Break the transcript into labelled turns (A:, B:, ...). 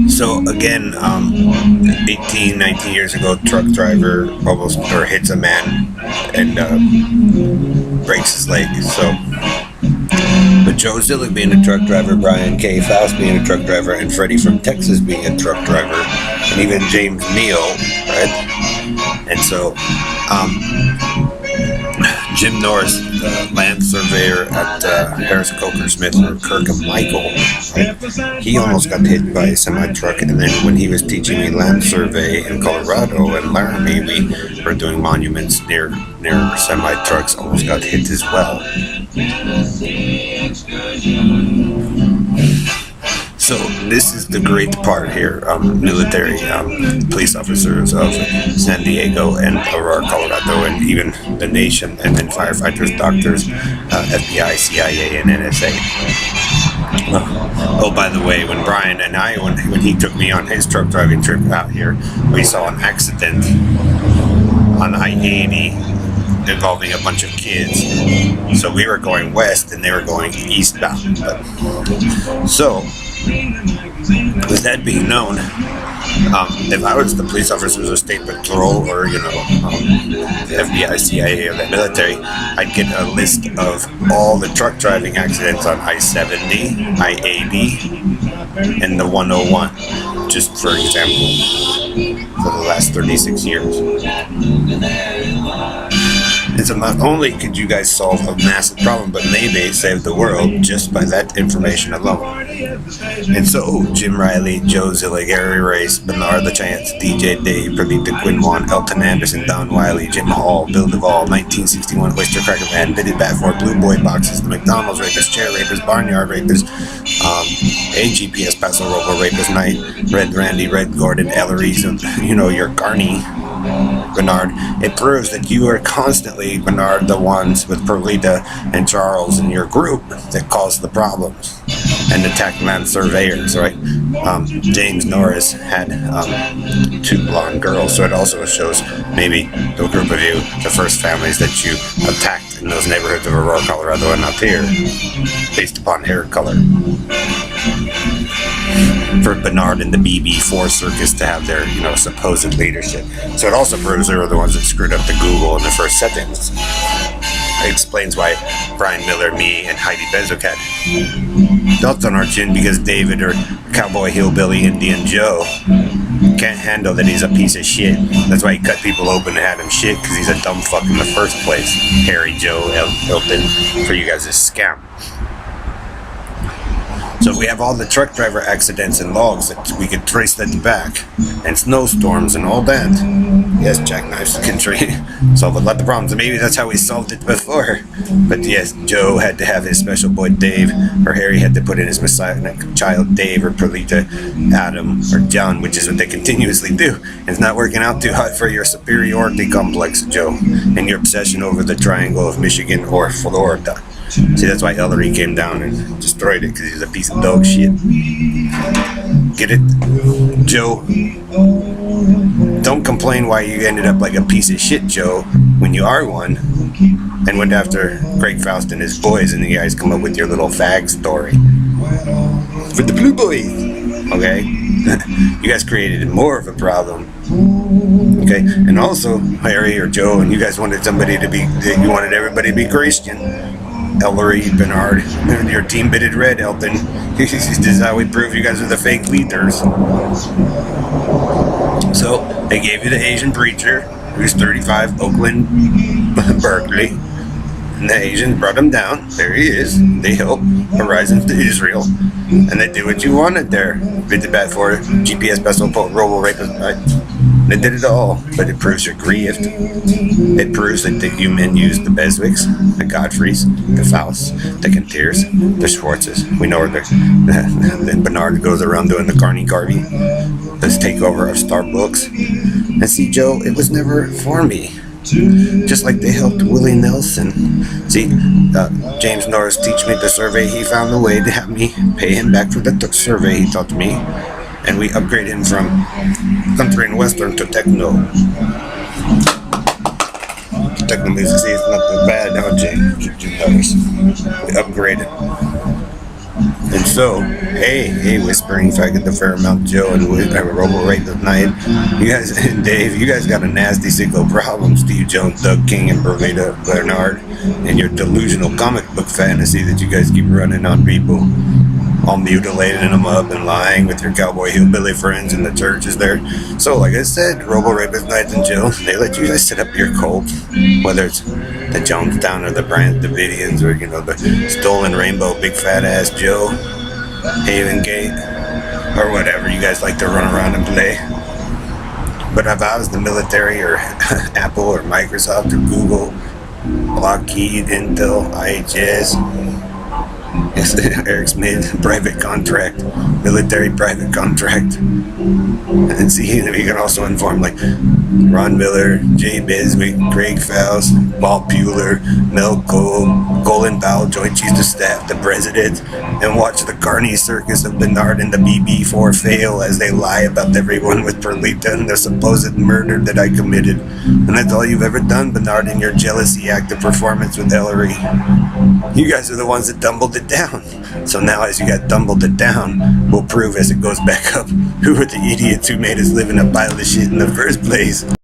A: So again, 18, 19 years ago, truck driver almost or hits a man and breaks his leg. So, but Joe Zillig being a truck driver, Brian K. Faust being a truck driver, and Freddie from Texas being a truck driver, and even James Neal, right? And so, Jim Norris, land surveyor at Harris Coker Smith or Kirk and Michael, right? He almost got hit by a semi truck, and then when he was teaching me land survey in Colorado and Laramie, we were doing monuments near semi trucks, almost got hit as well. So this is the great part here. Military police officers of San Diego and Aurora, Colorado, and even the nation, and then firefighters, doctors, FBI, CIA, and NSA. Oh, by the way, when Brian and I, when he took me on his truck driving trip out here, we saw an accident on I-80 involving a bunch of kids. So we were going west and they were going eastbound. So, with that being known, if I was the police officers of state patrol or, the FBI, CIA, or the military, I'd get a list of all the truck driving accidents on I-70, I-80, and the 101, just for example, for the last 36 years. And so not only could you guys solve a massive problem, but maybe save the world just by that information alone. And so, Jim Riley, Joe Zillig, Gary Race, Bernard LaChance, DJ Dave, Perdita Quinwan, Elton Anderson, Don Wiley, Jim Hall, Bill Duvall, 1961, Oyster Cracker Man, Biddy Batford, Blue Boy Boxes, the McDonald's Rapists, Chair Rapists, Barnyard Rapists, AGPS Paso Robo Rapist Night, Red Randy, Red Gordon, Ellery, your Garney, Bernard. It proves that you are constantly, Bernard, the ones with Perlita and Charles in your group that cause the problems and attack land surveyors, right? James Norris had 2 blonde girls, so it also shows maybe the group of you, the first families that you attacked in those neighborhoods of Aurora, Colorado, and up here, based upon hair color. For Bernard and the BB4 circus to have their, supposed leadership. So it also proves they were the ones that screwed up the Google in the first settings. It explains why Brian Miller, me, and Heidi Bezok had belts on our chin, because David or Cowboy Hillbilly Indian Joe can't handle that he's a piece of shit. That's why he cut people open and had him shit, because he's a dumb fuck in the first place. Harry, Joe, Hilton, for you guys, is scam. So if we have all the truck driver accidents and logs that we could trace that back, and snowstorms and all that, yes, jackknives can solve a lot of problems. And maybe that's how we solved it before. But yes, Joe had to have his special boy Dave, or Harry had to put in his messianic child Dave, or Perlita Adam, or John, which is what they continuously do. It's not working out too hot for your superiority complex, Joe, and your obsession over the triangle of Michigan or Florida. See, that's why Ellery came down and destroyed it, because he's a piece of dog shit. Get it? Joe, don't complain why you ended up like a piece of shit, Joe, when you are one, and went after Craig Faust and his boys, and you guys come up with your little fag story. For the Blue Boys, okay? You guys created more of a problem. Okay, and also, Harry or Joe, and you guys wanted you wanted everybody to be Christian. Ellery, Bernard, your team bitted red, Elton. This is how we prove you guys are the fake leaders. So, they gave you the Asian preacher, who's 35, Oakland, Berkeley. And the Asians brought him down. There he is. They helped Horizons to Israel. And they did what you wanted there. Bid the bat for GPS Paso Robo Rapist. They did it all, but it proves you're grieved. It proves that you men used the Beswicks, the Godfreys, the Fausts, the Kintiers, the Schwartzes. We know where then Bernard goes around doing the Carney Garvey, this takeover of Starbucks. And see, Joe, it was never for me. Just like they helped Willie Nelson. See, James Norris teach me the survey. He found a way to have me pay him back for the survey he taught me. And we upgrade him from country and western to techno. Techno music, see, it's not that bad now, James Norris. We upgraded. And so, hey, Whispering Faggot, the Fairmount Joe, and Robo Right the Night. You guys, and Dave, you guys got a nasty sicko problem. Steve Jones, Doug King, and Bermuda Bernard, and your delusional comic book fantasy that you guys keep running on people. All mutilating them up and lying with your cowboy hillbilly friends in the churches there. So, like I said, Robo Rapist Knights and Joe, they let you guys set up your cult, whether it's the Jonestown or the Brand Davidians or, the Stolen Rainbow Big Fat Ass Joe, Haven Gate, or whatever you guys like to run around and play. But if I was the military or Apple or Microsoft or Google, Lockheed, Intel, IHS, Eric's made private contract, military private contract. And see if you can also inform like Ron Miller, Jay Biswick, Greg Faust, Paul Bueller, Mel Cole, Colin Powell, Joint Chiefs of Staff, the President, and watch the carny circus of Bernard and the BB4 fail as they lie about everyone with Perlita and the supposed murder that I committed. And that's all you've ever done, Bernard, in your jealousy active performance with Hillary. You guys are the ones that dumbled it down. So now as you got dumbled it down, we'll prove as it goes back up who were the idiots who made us live in a pile of shit in the first place.